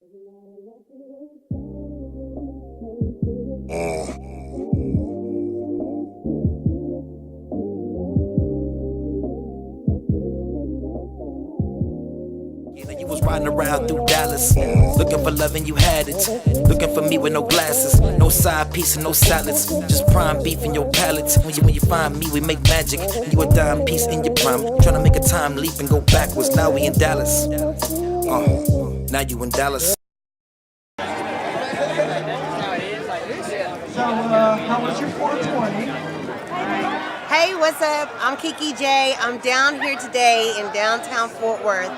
You was riding around through Dallas, looking for love and you had it. Looking for me with no glasses, no side piece and no salads, just prime beef in your palates. When you find me, we make magic. You a dime piece in your prime, trying to make a time leap and go backwards. Now we in Dallas. Now you in Dallas. So, how was your 420? Hey, what's up? I'm Kiki J. I'm down here today in downtown Fort Worth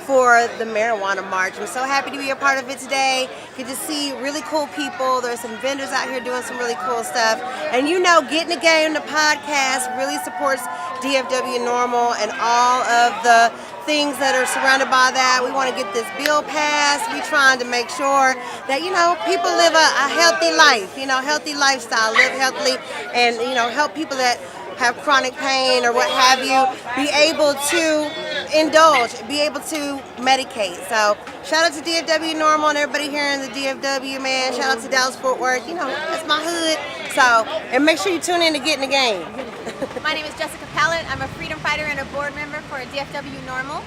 for the Marijuana March. I'm so happy to be a part of it today. Get to see really cool people. There's some vendors out here doing some really cool stuff. And you know, Getting the Game, the podcast, really supports DFW NORML and all of the things that are surrounded by that. We want to get this bill passed. We're trying to make sure that, you know, people live a healthy life, you know, healthy lifestyle, live healthily, and, you know, help people that have chronic pain or what have you be able to indulge, be able to medicate. So shout out to DFW NORML and everybody here in the DFW, man. Shout out to Dallas Fort Worth. You know, that's my hood. So, and make sure you tune in to Get in the Game. My name is Jessica Pallett. I'm a freedom fighter and a board member for DFW NORML.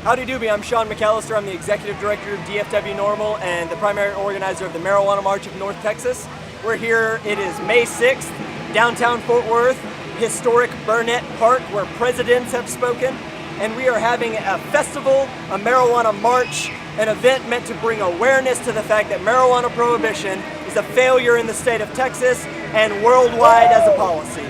Howdy doobie, I'm Shaun McAlister. I'm the executive director of DFW NORML and the primary organizer of the Marijuana March of North Texas. We're here, it is May 6th, downtown Fort Worth, historic Burnett Park where presidents have spoken. And we are having a festival, a marijuana march, an event meant to bring awareness to the fact that marijuana prohibition is a failure in the state of Texas and worldwide as a policy.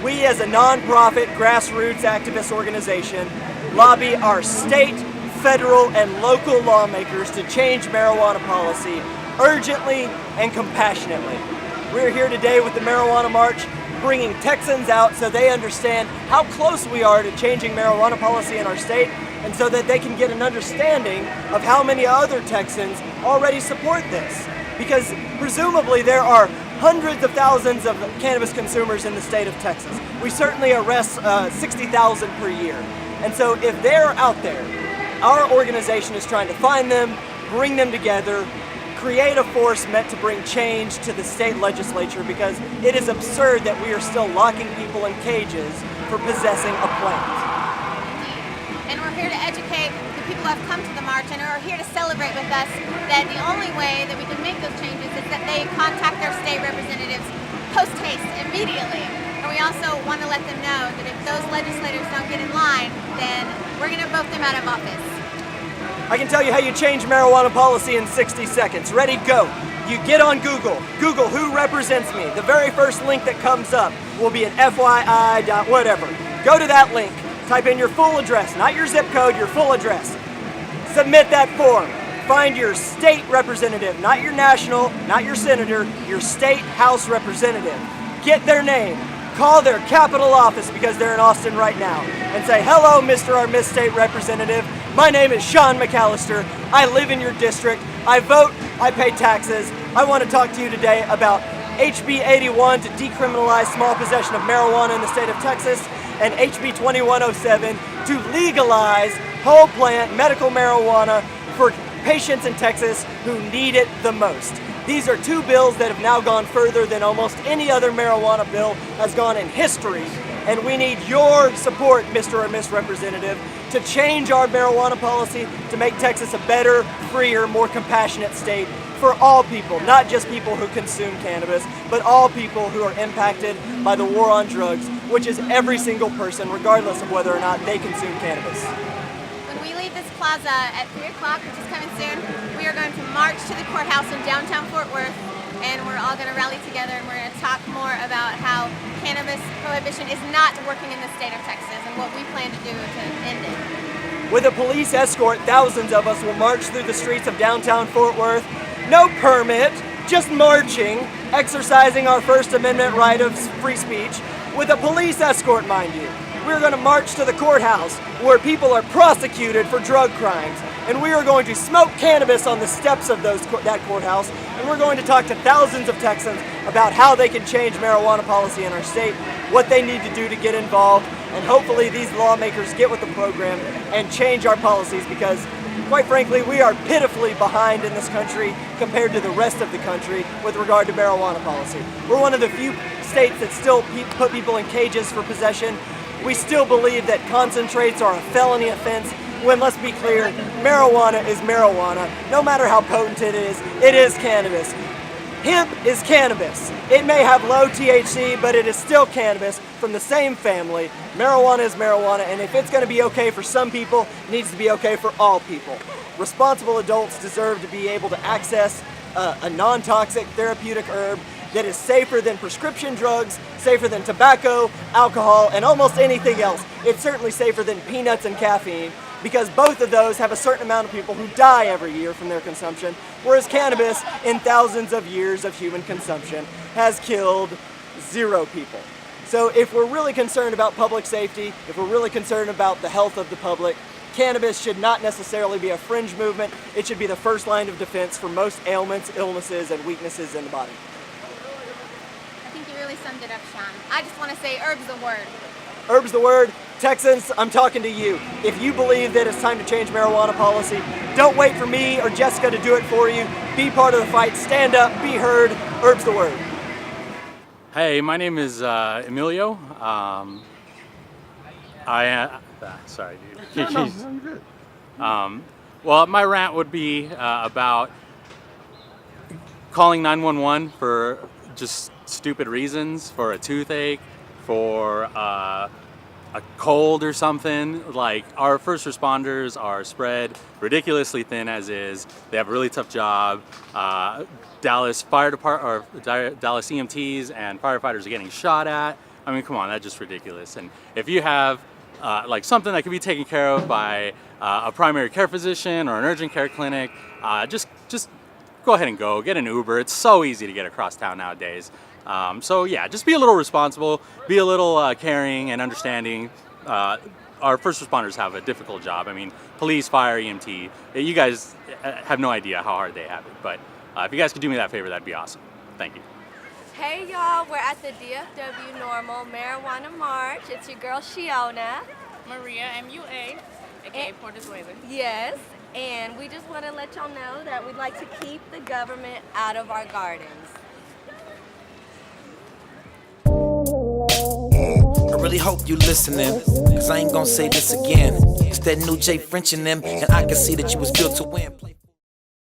We as a non-profit grassroots activist organization lobby our state, federal, and local lawmakers to change marijuana policy urgently and compassionately. We're here today with the Marijuana March, bringing Texans out so they understand how close we are to changing marijuana policy in our state, and so that they can get an understanding of how many other Texans already support this. Because presumably there are hundreds of thousands of cannabis consumers in the state of Texas. We certainly arrest 60,000 per year. And so if they're out there, our organization is trying to find them, bring them together, create a force meant to bring change to the state legislature, because it is absurd that we are still locking people in cages for possessing a plant. And we're here to educate the people who have come to the march and are here to celebrate with us that the only way that we can make those changes is that they contact their state representatives post-haste immediately. And we also want to let them know that if those legislators don't get in line, then we're going to vote them out of office. I can tell you how you change marijuana policy in 60 seconds. Ready, go. You get on Google. Google who represents me. The very first link that comes up will be at FYI.whatever. Go to that link. Type in your full address, not your zip code, your full address. Submit that form. Find your state representative, not your national, not your senator, your state house representative. Get their name. Call their capital office, because they're in Austin right now, and say, hello, Mr. or Miss State Representative. My name is Shaun McAlister. I live in your district. I vote. I pay taxes. I want to talk to you today about HB 81 to decriminalize small possession of marijuana in the state of Texas, and HB 2107 to legalize whole plant medical marijuana for patients in Texas who need it the most. These are two bills that have now gone further than almost any other marijuana bill has gone in history. And we need your support, Mr. or Miss Representative, to change our marijuana policy to make Texas a better, freer, more compassionate state for all people, not just people who consume cannabis, but all people who are impacted by the war on drugs, which is every single person, regardless of whether or not they consume cannabis. When we leave this plaza at 3 o'clock, which is coming soon, we are going to march to the courthouse in downtown Fort Worth, and we're all going to rally together and we're going to talk more about how cannabis prohibition is not working in the state of Texas and what we plan to do to end it. With a police escort, thousands of us will march through the streets of downtown Fort Worth. No permit, just marching, exercising our First Amendment right of free speech with a police escort, mind you. We're going to march to the courthouse where people are prosecuted for drug crimes, and we are going to smoke cannabis on the steps of that courthouse, and we're going to talk to thousands of Texans about how they can change marijuana policy in our state, what they need to do to get involved, and hopefully these lawmakers get with the program and change our policies, because quite frankly, we are pitifully behind in this country compared to the rest of the country with regard to marijuana policy. We're one of the few states that still put people in cages for possession. We still believe that concentrates are a felony offense, when, let's be clear, marijuana is marijuana. No matter how potent it is cannabis. Hemp is cannabis. It may have low THC, but it is still cannabis from the same family. Marijuana is marijuana, and if it's going to be okay for some people, it needs to be okay for all people. Responsible adults deserve to be able to access a non-toxic therapeutic herb that is safer than prescription drugs, safer than tobacco, alcohol, and almost anything else. It's certainly safer than peanuts and caffeine, because both of those have a certain amount of people who die every year from their consumption, whereas cannabis, in thousands of years of human consumption, has killed 0 people. So if we're really concerned about public safety, if we're really concerned about the health of the public, cannabis should not necessarily be a fringe movement. It should be the first line of defense for most ailments, illnesses, and weaknesses in the body. I think you really summed it up, Shaun. I just want to say herb's the word. Herb's the word. Texans, I'm talking to you. If you believe that it's time to change marijuana policy, don't wait for me or Jessica to do it for you. Be part of the fight. Stand up. Be heard. Herb's the word. Hey, my name is Emilio. Sorry, dude. No, I'm good. Well, my rant would be about calling 911 for just stupid reasons, for a toothache, for a cold or something. Like, our first responders are spread ridiculously thin as is. They have a really tough job. Dallas Fire Department, or Dallas EMTs and firefighters are getting shot at. I mean, come on, that's just ridiculous. And if you have like something that can be taken care of by a primary care physician or an urgent care clinic, just go ahead and go. Get an Uber. It's so easy to get across town nowadays. So yeah, just be a little responsible, be a little caring and understanding. Our first responders have a difficult job. I mean, police, fire, EMT, you guys have no idea how hard they have it. But if you guys could do me that favor, that'd be awesome. Thank you. Hey y'all, we're at the DFW NORML Marijuana March. It's your girl Shiona. Maria, MUA, aka Portezuela. Yes, and we just want to let y'all know that we'd like to keep the government out of our gardens. I really hope you listening, cause I ain't gonna say this again. It's that new J French in them, and I can see that you was built to win.